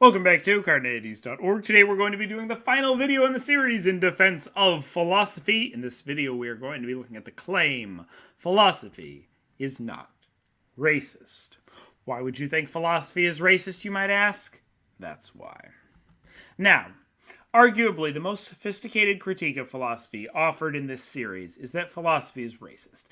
Welcome back to Carneades.org. Today we're going to be doing the final video in the series in defense of philosophy. In this video we are going to be looking at the claim, philosophy is not racist. Why would you think philosophy is racist, you might ask? That's why. Now, arguably the most sophisticated critique of philosophy offered in this series is that philosophy is racist.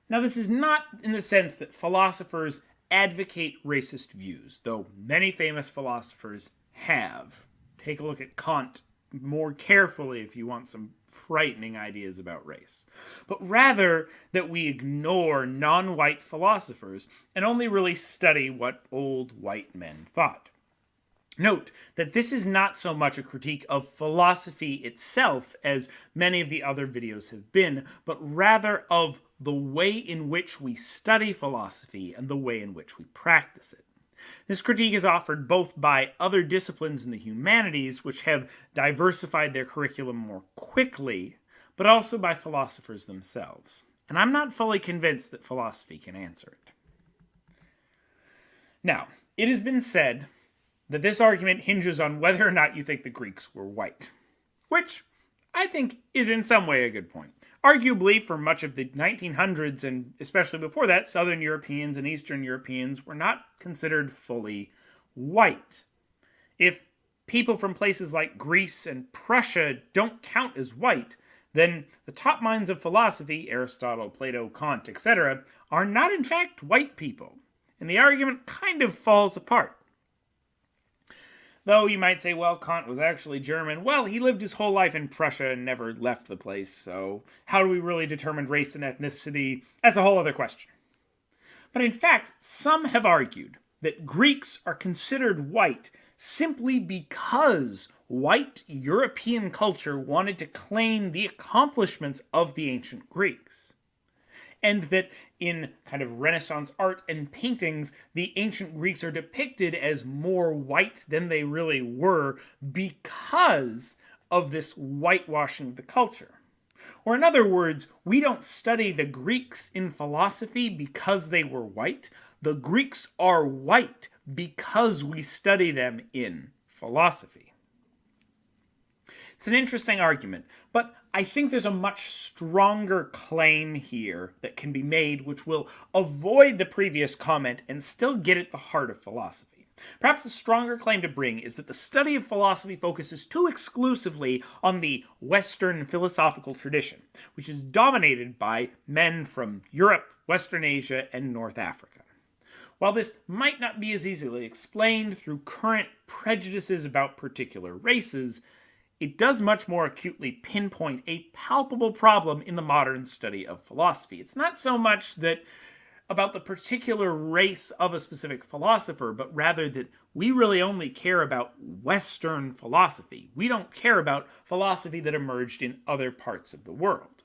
Now this is not in the sense that philosophers advocate racist views, though many famous philosophers have. Take a look at Kant more carefully if you want some frightening ideas about race. But rather that we ignore non-white philosophers and only really study what old white men thought. Note that this is not so much a critique of philosophy itself as many of the other videos have been, but rather of the way in which we study philosophy and the way in which we practice it. This critique is offered both by other disciplines in the humanities, which have diversified their curriculum more quickly, but also by philosophers themselves. And I'm not fully convinced that philosophy can answer it. Now, it has been said that this argument hinges on whether or not you think the Greeks were white, which I think is in some way a good point. Arguably, for much of the 1900s, and especially before that, Southern Europeans and Eastern Europeans were not considered fully white. If people from places like Greece and Prussia don't count as white, then the top minds of philosophy, Aristotle, Plato, Kant, etc., are not in fact white people, and the argument kind of falls apart. Though you might say, well, Kant was actually German. Well, he lived his whole life in Prussia and never left the place, so how do we really determine race and ethnicity? That's a whole other question. But in fact, some have argued that Greeks are considered white simply because white European culture wanted to claim the accomplishments of the ancient Greeks. And that in kind of Renaissance art and paintings, the ancient Greeks are depicted as more white than they really were because of this whitewashing of the culture. Or in other words, we don't study the Greeks in philosophy because they were white. The Greeks are white because we study them in philosophy. It's an interesting argument, but I think there's a much stronger claim here that can be made which will avoid the previous comment and still get at the heart of philosophy. Perhaps the stronger claim to bring is that the study of philosophy focuses too exclusively on the Western philosophical tradition, which is dominated by men from Europe, Western Asia, and North Africa. While this might not be as easily explained through current prejudices about particular races, it does much more acutely pinpoint a palpable problem in the modern study of philosophy. It's not so much that about the particular race of a specific philosopher, but rather that we really only care about Western philosophy. We don't care about philosophy that emerged in other parts of the world.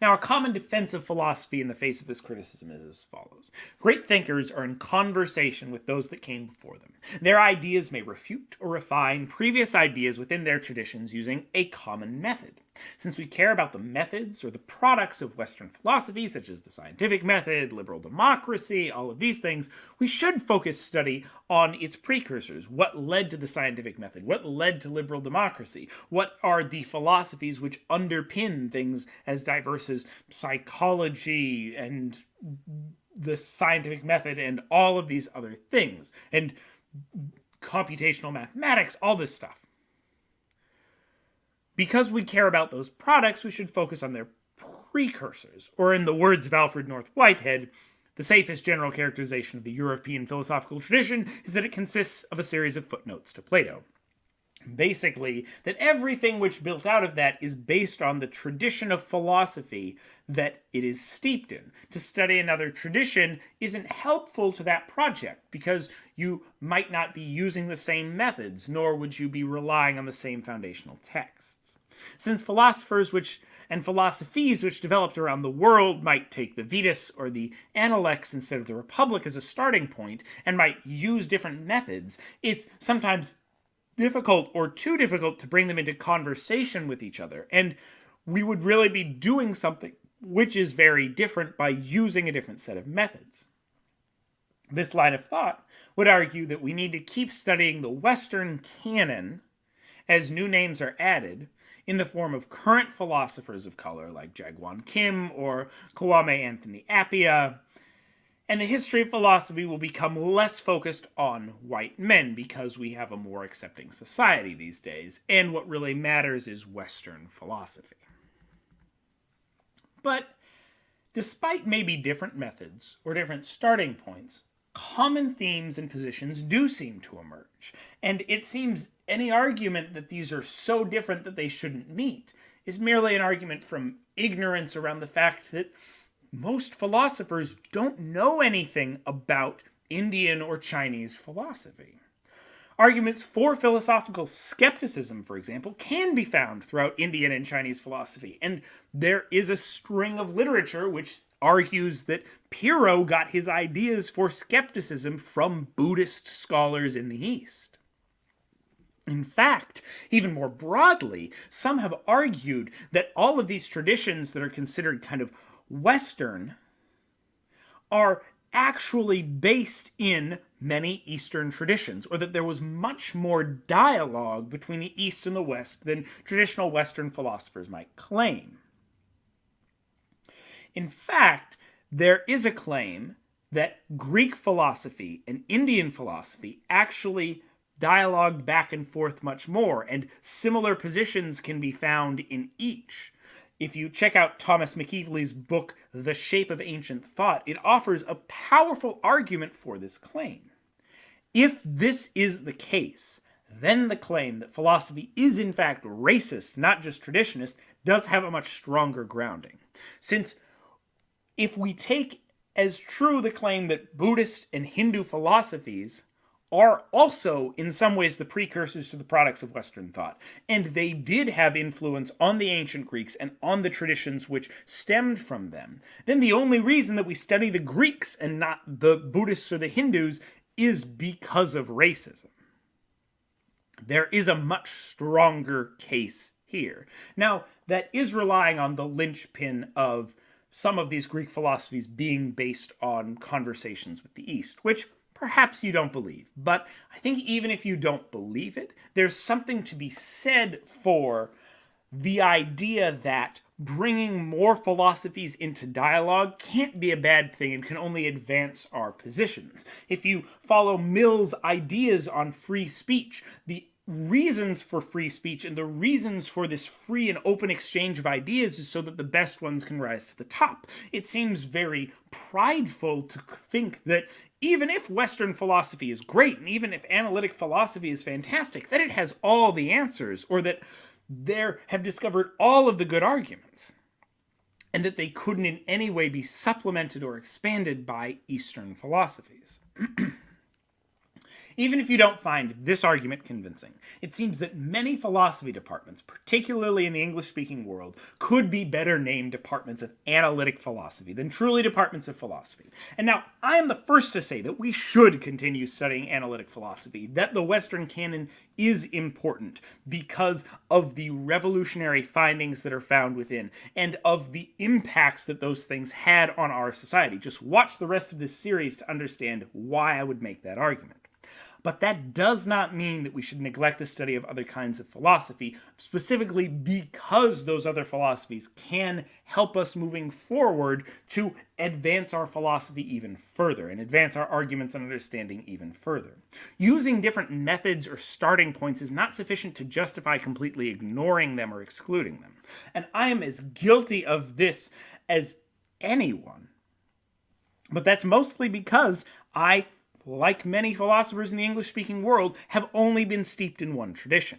Now, a common defense of philosophy in the face of this criticism is as follows. Great thinkers are in conversation with those that came before them. Their ideas may refute or refine previous ideas within their traditions using a common method. Since we care about the methods or the products of Western philosophy, such as the scientific method, liberal democracy, all of these things, we should focus study on its precursors. What led to the scientific method? What led to liberal democracy? What are the philosophies which underpin things as diverse as psychology and the scientific method and all of these other things? And computational mathematics, all this stuff. Because we care about those products, we should focus on their precursors, or in the words of Alfred North Whitehead, the safest general characterization of the European philosophical tradition is that it consists of a series of footnotes to Plato. Basically, that everything which built out of that is based on the tradition of philosophy that it is steeped in. To study another tradition isn't helpful to that project because you might not be using the same methods, nor would you be relying on the same foundational texts. Since philosophers and philosophies which developed around the world might take the Vetus or the Analects instead of the Republic as a starting point and might use different methods, it's sometimes difficult or too difficult to bring them into conversation with each other. And we would really be doing something which is very different by using a different set of methods. This line of thought would argue that we need to keep studying the Western canon as new names are added in the form of current philosophers of color like Jaegwon Kim or Kwame Anthony Appiah, and the history of philosophy will become less focused on white men because we have a more accepting society these days, and what really matters is Western philosophy. But despite maybe different methods or different starting points, common themes and positions do seem to emerge. And it seems any argument that these are so different that they shouldn't meet is merely an argument from ignorance around the fact that most philosophers don't know anything about Indian or Chinese philosophy. Arguments for philosophical skepticism, for example, can be found throughout Indian and Chinese philosophy, and there is a string of literature which argues that Pyrrho got his ideas for skepticism from Buddhist scholars in the East. In fact, even more broadly, some have argued that all of these traditions that are considered kind of Western are actually based in many Eastern traditions, or that there was much more dialogue between the East and the West than traditional Western philosophers might claim. In fact, there is a claim that Greek philosophy and Indian philosophy actually dialogued back and forth much more, and similar positions can be found in each. If you check out Thomas McEvely's book, The Shape of Ancient Thought, it offers a powerful argument for this claim. If this is the case, then the claim that philosophy is in fact racist, not just traditionist, does have a much stronger grounding. Since if we take as true the claim that Buddhist and Hindu philosophies are also in some ways the precursors to the products of Western thought, and they did have influence on the ancient Greeks and on the traditions which stemmed from them, then the only reason that we study the Greeks and not the Buddhists or the Hindus is because of racism. There is a much stronger case here. Now, that is relying on the linchpin of some of these Greek philosophies being based on conversations with the East, which perhaps you don't believe. But I think even if you don't believe it, there's something to be said for the idea that bringing more philosophies into dialogue can't be a bad thing and can only advance our positions. If you follow Mill's ideas on free speech, the reasons for free speech and the reasons for this free and open exchange of ideas is so that the best ones can rise to the top. It seems very prideful to think that even if Western philosophy is great, and even if analytic philosophy is fantastic, that it has all the answers, or that they have discovered all of the good arguments, and that they couldn't in any way be supplemented or expanded by Eastern philosophies. Even if you don't find this argument convincing, it seems that many philosophy departments, particularly in the English-speaking world, could be better named departments of analytic philosophy than truly departments of philosophy. And now, I am the first to say that we should continue studying analytic philosophy, that the Western canon is important because of the revolutionary findings that are found within, and of the impacts that those things had on our society. Just watch the rest of this series to understand why I would make that argument. But that does not mean that we should neglect the study of other kinds of philosophy, specifically because those other philosophies can help us moving forward to advance our philosophy even further and advance our arguments and understanding even further. Using different methods or starting points is not sufficient to justify completely ignoring them or excluding them. And I am as guilty of this as anyone. But that's mostly because I, like many philosophers in the English-speaking world, have only been steeped in one tradition.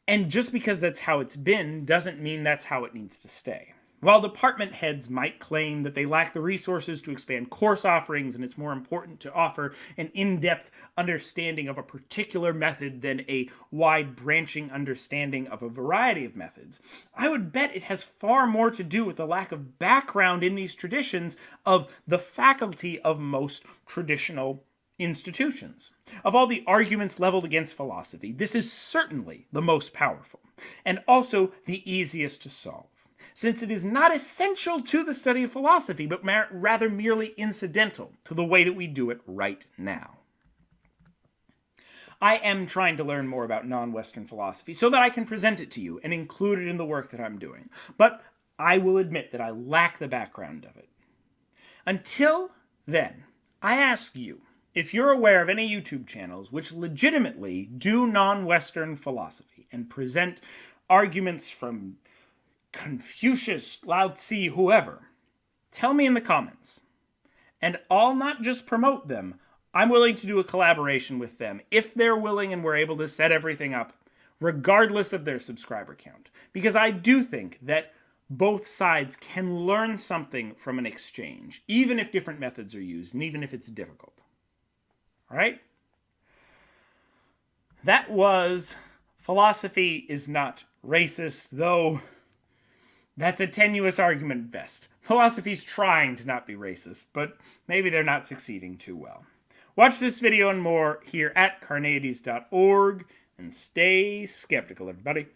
And just because that's how it's been doesn't mean that's how it needs to stay. While department heads might claim that they lack the resources to expand course offerings and it's more important to offer an in-depth understanding of a particular method than a wide-branching understanding of a variety of methods, I would bet it has far more to do with the lack of background in these traditions of the faculty of most traditional institutions. Of all the arguments leveled against philosophy, this is certainly the most powerful, and also the easiest to solve. since it is not essential to the study of philosophy, but rather merely incidental to the way that we do it right now. I am trying to learn more about non-Western philosophy so that I can present it to you and include it in the work that I'm doing. But I will admit that I lack the background of it. Until then, I ask you, if you're aware of any YouTube channels which legitimately do non-Western philosophy and present arguments from Confucius, Lao Tzu, whoever, tell me in the comments. And I'll not just promote them, I'm willing to do a collaboration with them if they're willing and we're able to set everything up, regardless of their subscriber count. Because I do think that both sides can learn something from an exchange, even if different methods are used, and even if it's difficult. All right? That was Philosophy is Not Racist, though that's a tenuous argument at best. Philosophy's trying to not be racist, but maybe they're not succeeding too well. Watch this video and more here at Carneades.org, and stay skeptical, everybody.